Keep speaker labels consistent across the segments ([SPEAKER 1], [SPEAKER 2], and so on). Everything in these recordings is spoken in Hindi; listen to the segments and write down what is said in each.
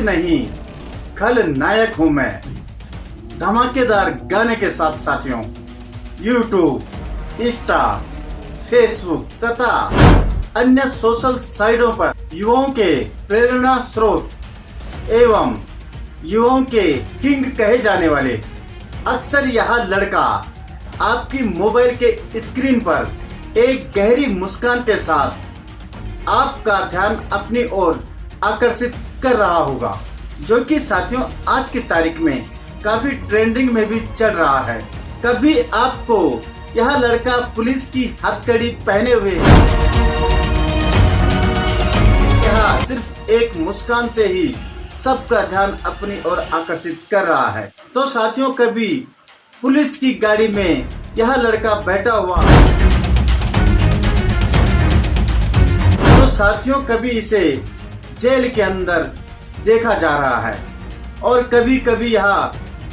[SPEAKER 1] नहीं, खलनायक हूँ मैं। धमाकेदार गाने के साथ साथियों यूट्यूब, इंस्टा, फेसबुक तथा अन्य सोशल साइटों पर युवाओं के प्रेरणा स्रोत एवं युवाओं के किंग कहे जाने वाले अक्सर यह लड़का आपकी मोबाइल के स्क्रीन पर एक गहरी मुस्कान के साथ आपका ध्यान अपनी ओर आकर्षित कर रहा होगा, जो कि साथियों आज की तारीख में काफी ट्रेंडिंग में भी चल रहा है। कभी आपको यह लड़का पुलिस की हथकड़ी पहने हुए यह सिर्फ एक मुस्कान से ही सबका ध्यान अपनी ओर आकर्षित कर रहा है, तो साथियों कभी पुलिस की गाड़ी में यह लड़का बैठा हुआ, तो साथियों कभी इसे जेल के अंदर देखा जा रहा है और कभी कभी यह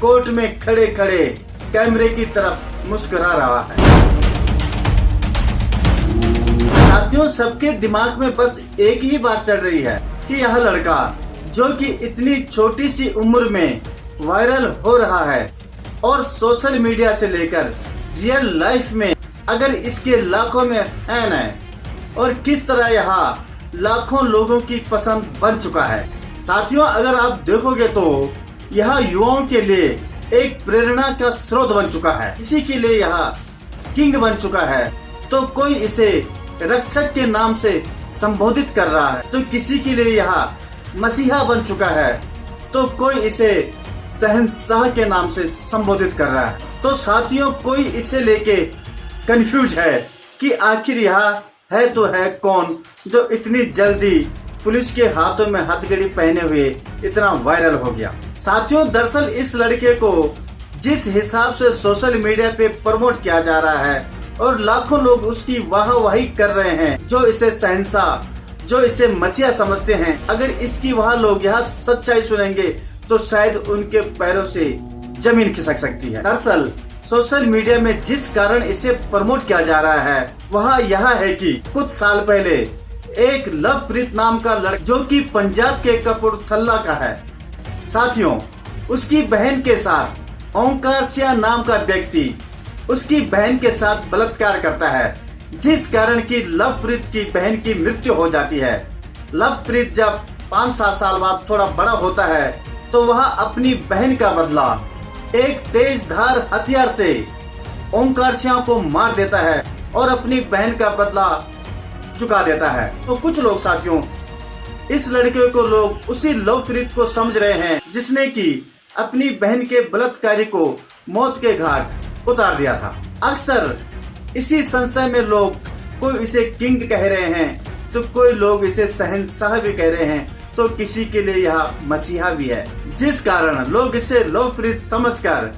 [SPEAKER 1] कोर्ट में खड़े खड़े कैमरे की तरफ मुस्कुरा रहा है। साथियों सबके दिमाग में बस एक ही बात चल रही है कि यह लड़का जो कि इतनी छोटी सी उम्र में वायरल हो रहा है और सोशल मीडिया से लेकर रियल लाइफ में अगर इसके लाखों में फैन है और किस तरह यह लाखों लोगों की पसंद बन चुका है। साथियों अगर आप देखोगे तो यह युवाओं के लिए एक प्रेरणा का स्रोत बन चुका है, इसी के लिए यह किंग बन चुका है। तो कोई इसे रक्षक के नाम से संबोधित कर रहा है, तो किसी के लिए यह मसीहा बन चुका है, तो कोई इसे शहंशाह के नाम से संबोधित कर रहा है। तो साथियों कोई इसे लेके कंफ्यूज है कि आखिर यह है तो है कौन जो इतनी जल्दी पुलिस के हाथों में हथकड़ी पहने हुए इतना वायरल हो गया। साथियों दरअसल इस लड़के को जिस हिसाब से सोशल मीडिया पे प्रमोट किया जा रहा है और लाखों लोग उसकी वाहवाही कर रहे हैं, जो इसे शहंशाह, जो इसे मसीहा समझते हैं, अगर इसकी वह लोग यह सच्चाई सुनेंगे तो शायद उनके पैरों से जमीन खिसक सकती है। दरअसल सोशल मीडिया में जिस कारण इसे प्रमोट किया जा रहा है वह यह है कि कुछ साल पहले एक लवप्रीत नाम का लड़का जो कि पंजाब के कपूरथला का है, साथियों उसकी बहन के साथ ओंकार सिंह नाम का व्यक्ति उसकी बहन के साथ बलात्कार करता है, जिस कारण की लवप्रीत की बहन की मृत्यु हो जाती है। लवप्रीत जब 5-7 साल बाद थोड़ा बड़ा होता है तो वह अपनी बहन का बदला एक तेज धार हथियार से ओंकार सिंह को मार देता है और अपनी बहन का बदला चुका देता है। तो कुछ लोग साथियों इस लड़के को लोग उसी लवप्रीत को समझ रहे हैं जिसने की अपनी बहन के बलात्कारी को मौत के घाट उतार दिया था। अक्सर इसी संशय में लोग कोई इसे किंग कह रहे हैं, तो कोई लोग इसे शहंशाह भी कह रहे हैं, तो किसी के लिए यह मसीहा भी है, जिस कारण लोग इसे लवप्रीत समझकर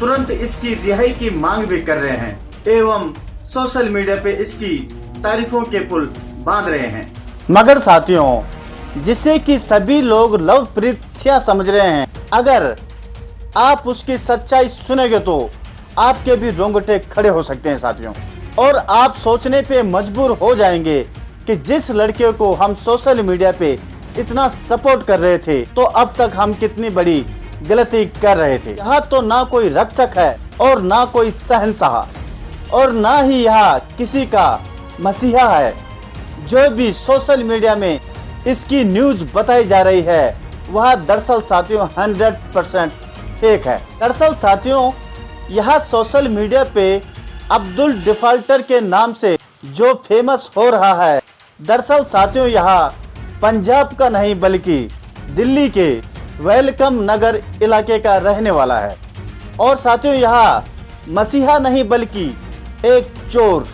[SPEAKER 1] तुरंत इसकी रिहाई की मांग भी कर रहे हैं एवं सोशल मीडिया पे इसकी तारीफों के पुल बांध रहे हैं। मगर साथियों जिसे कि सभी लोग लवप्रीत सिंह समझ रहे हैं, अगर आप उसकी सच्चाई सुनेंगे तो आपके भी रोंगटे खड़े हो सकते हैं साथियों, और आप सोचने पे मजबूर हो जाएंगे कि जिस लड़के को हम सोशल मीडिया पे इतना सपोर्ट कर रहे थे तो अब तक हम कितनी बड़ी गलती कर रहे थे। यहाँ तो ना कोई रक्षक है और ना कोई शहंशाह और ना ही यहाँ किसी का मसीहा है। जो भी सोशल मीडिया में इसकी न्यूज बताई जा रही है वह दरअसल साथियों 100% फेक है। दरअसल साथियों यह सोशल मीडिया पे अब्दुल डिफाल्टर के नाम से जो फेमस हो रहा है, दरअसल साथियों यह पंजाब का नहीं बल्कि दिल्ली के वेलकम नगर इलाके का रहने वाला है। और साथियों यह मसीहा नहीं बल्कि एक चोर,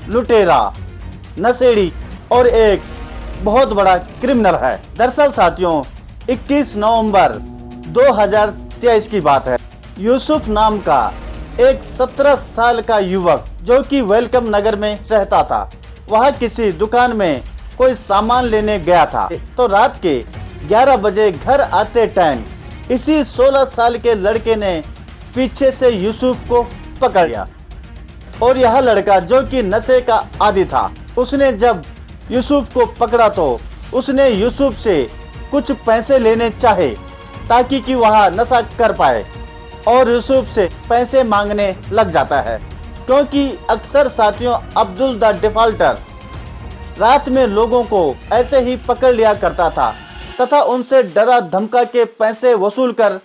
[SPEAKER 1] लुटेरा, नशेड़ी और एक बहुत बड़ा क्रिमिनल है। दरअसल साथियों 21 नवंबर 2023 की बात है। यूसुफ नाम का एक 17 साल का युवक जो कि वेलकम नगर में रहता था, वह किसी दुकान में कोई सामान लेने गया था, तो रात के 11 बजे घर आते टाइम इसी 16 साल के लड़के ने पीछे से यूसुफ को पकड़ लिया। और यह लड़का जो कि नशे का आदी था, उसने जब यूसुफ को पकड़ा तो उसने यूसुफ से कुछ पैसे लेने चाहे ताकि कि वह नशा कर पाए और यूसुफ से पैसे मांगने लग जाता है, क्योंकि अक्सर साथियों अब्दुल द डिफाल्टर रात में लोगों को ऐसे ही पकड़ लिया करता था तथा उनसे डरा धमका के पैसे वसूल कर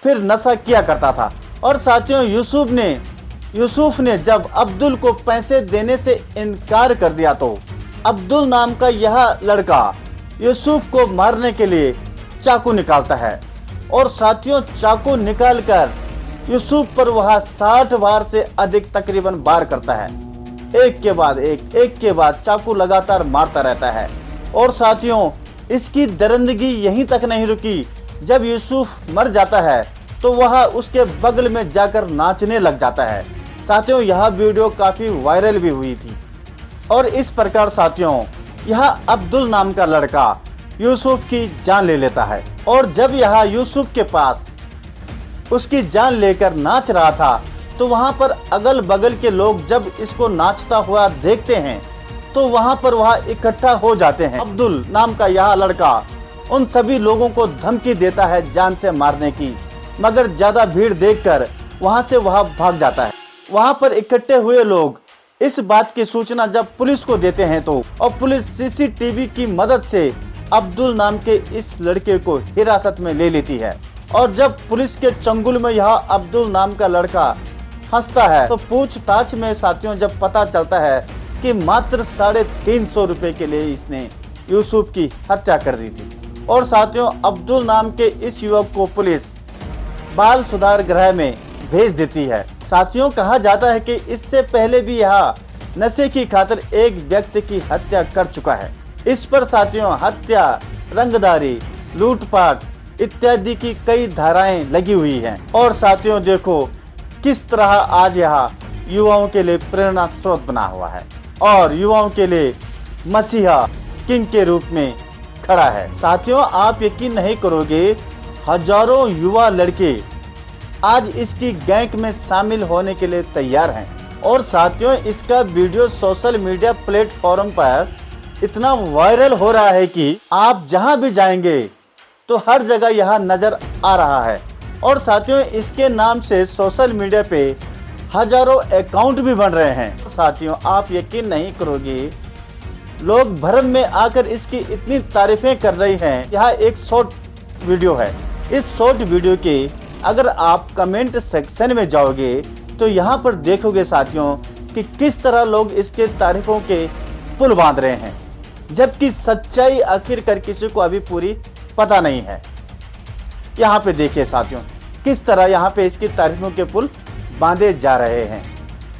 [SPEAKER 1] फिर नशा किया करता था। और साथियों यूसुफ ने जब अब्दुल को पैसे देने से इनकार कर दिया तो अब्दुल नाम का यह लड़का यूसुफ को मारने के लिए चाकू निकालता है और साथियों चाकू निकालकर यूसुफ पर वह 60 बार से अधिक तकरीबन वार करता है। एक के बाद चाकू लगातार मारता रहता है। और साथियों इसकी दरिंदगी यहीं तक नहीं रुकी, जब यूसुफ मर जाता है तो वह उसके बगल में जाकर नाचने लग जाता है। साथियों यह वीडियो काफी वायरल भी हुई थी। और इस प्रकार साथियों यह अब्दुल नाम का लड़का यूसुफ की जान ले लेता है। और जब यह यूसुफ के पास उसकी जान लेकर नाच रहा था तो वहां पर अगल बगल के लोग जब इसको नाचता हुआ देखते हैं तो वहां पर वह इकट्ठा हो जाते हैं। अब्दुल नाम का यह लड़का उन सभी लोगों को धमकी देता है जान से मारने की, मगर ज्यादा भीड़ देखकर वहां से वह भाग जाता है। वहां पर इकट्ठे हुए लोग इस बात की सूचना जब पुलिस को देते हैं तो और पुलिस सीसीटीवी की मदद से अब्दुल नाम के इस लड़के को हिरासत में ले लेती है। और जब पुलिस के चंगुल में यह अब्दुल नाम का लड़का फंसता है तो पूछताछ में साथियों जब पता चलता है कि मात्र 350 रुपए के लिए इसने यूसुफ की हत्या कर दी थी। और साथियों अब्दुल नाम के इस युवक को पुलिस बाल सुधार गृह में भेज देती है। साथियों कहा जाता है कि इससे पहले भी यह नशे की खातिर एक व्यक्ति की हत्या कर चुका है। इस पर साथियों हत्या, रंगदारी, लूटपाट इत्यादि की कई धाराएं लगी हुई हैं। और साथियों देखो किस तरह आज यह युवाओं के लिए प्रेरणा स्रोत बना हुआ है और युवाओं के लिए मसीहा किंग के रूप में खड़ा है। साथियों आप यकीन नहीं करोगे, हजारों युवा लड़के आज इसकी गैंग में शामिल होने के लिए तैयार हैं। और साथियों इसका वीडियो सोशल मीडिया प्लेटफॉर्म पर इतना वायरल हो रहा है कि आप जहां भी जाएंगे तो हर जगह यह नजर आ रहा है। और साथियों इसके नाम से सोशल मीडिया पे हजारों अकाउंट भी बन रहे हैं। साथियों आप यकीन नहीं करोगे, लोग भरम में आकर इसकी इतनी तारीफें कर रही हैं। यह एक शॉर्ट वीडियो है। इस शॉर्ट वीडियो के अगर आप कमेंट सेक्शन में जाओगे तो यहाँ पर देखोगे साथियों कि किस तरह लोग इसके तारीफों के पुल बांध रहे हैं, जबकि सच्चाई आखिरकार किसी को अभी पूरी पता नहीं है। यहाँ पे देखिए साथियों किस तरह यहाँ पे इसकी तारीफों के पुल बांधे जा रहे हैं।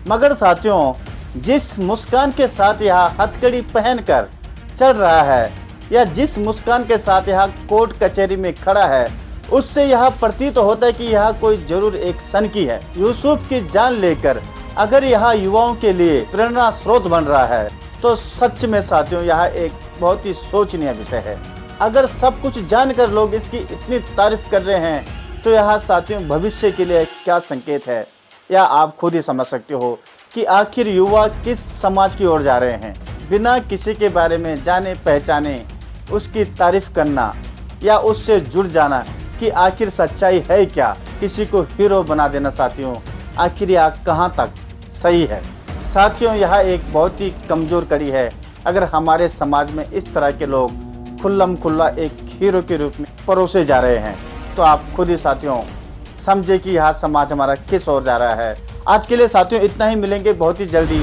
[SPEAKER 1] मगर साथियों जिस मुस्कान के साथ यह हथकड़ी पहनकर चल रहा है या जिस मुस्कान के साथ यह कोर्ट कचहरी में खड़ा है, उससे यह प्रतीत होता है कि यह कोई जरूर एक सनकी है। यूसुफ की जान लेकर अगर यह युवाओं के लिए प्रेरणा स्रोत बन रहा है तो सच में साथियों यह एक बहुत ही सोचनीय विषय है। अगर सब कुछ जानकर लोग इसकी इतनी तारीफ कर रहे हैं तो यह साथियों भविष्य के लिए क्या संकेत है, या आप खुद ही समझ सकते हो कि आखिर युवा किस समाज की ओर जा रहे हैं। बिना किसी के बारे में जाने पहचाने उसकी तारीफ करना या उससे जुड़ जाना कि आखिर सच्चाई है क्या, किसी को हीरो बना देना साथियों आखिर यह कहाँ तक सही है। साथियों यह एक बहुत ही कमज़ोर कड़ी है। अगर हमारे समाज में इस तरह के लोग खुल्लम खुल्ला एक हीरो के रूप में परोसे जा रहे हैं तो आप खुद ही साथियों समझे कि यह समाज हमारा किस ओर जा रहा है। आज के लिए साथियों इतना ही, मिलेंगे बहुत ही जल्दी।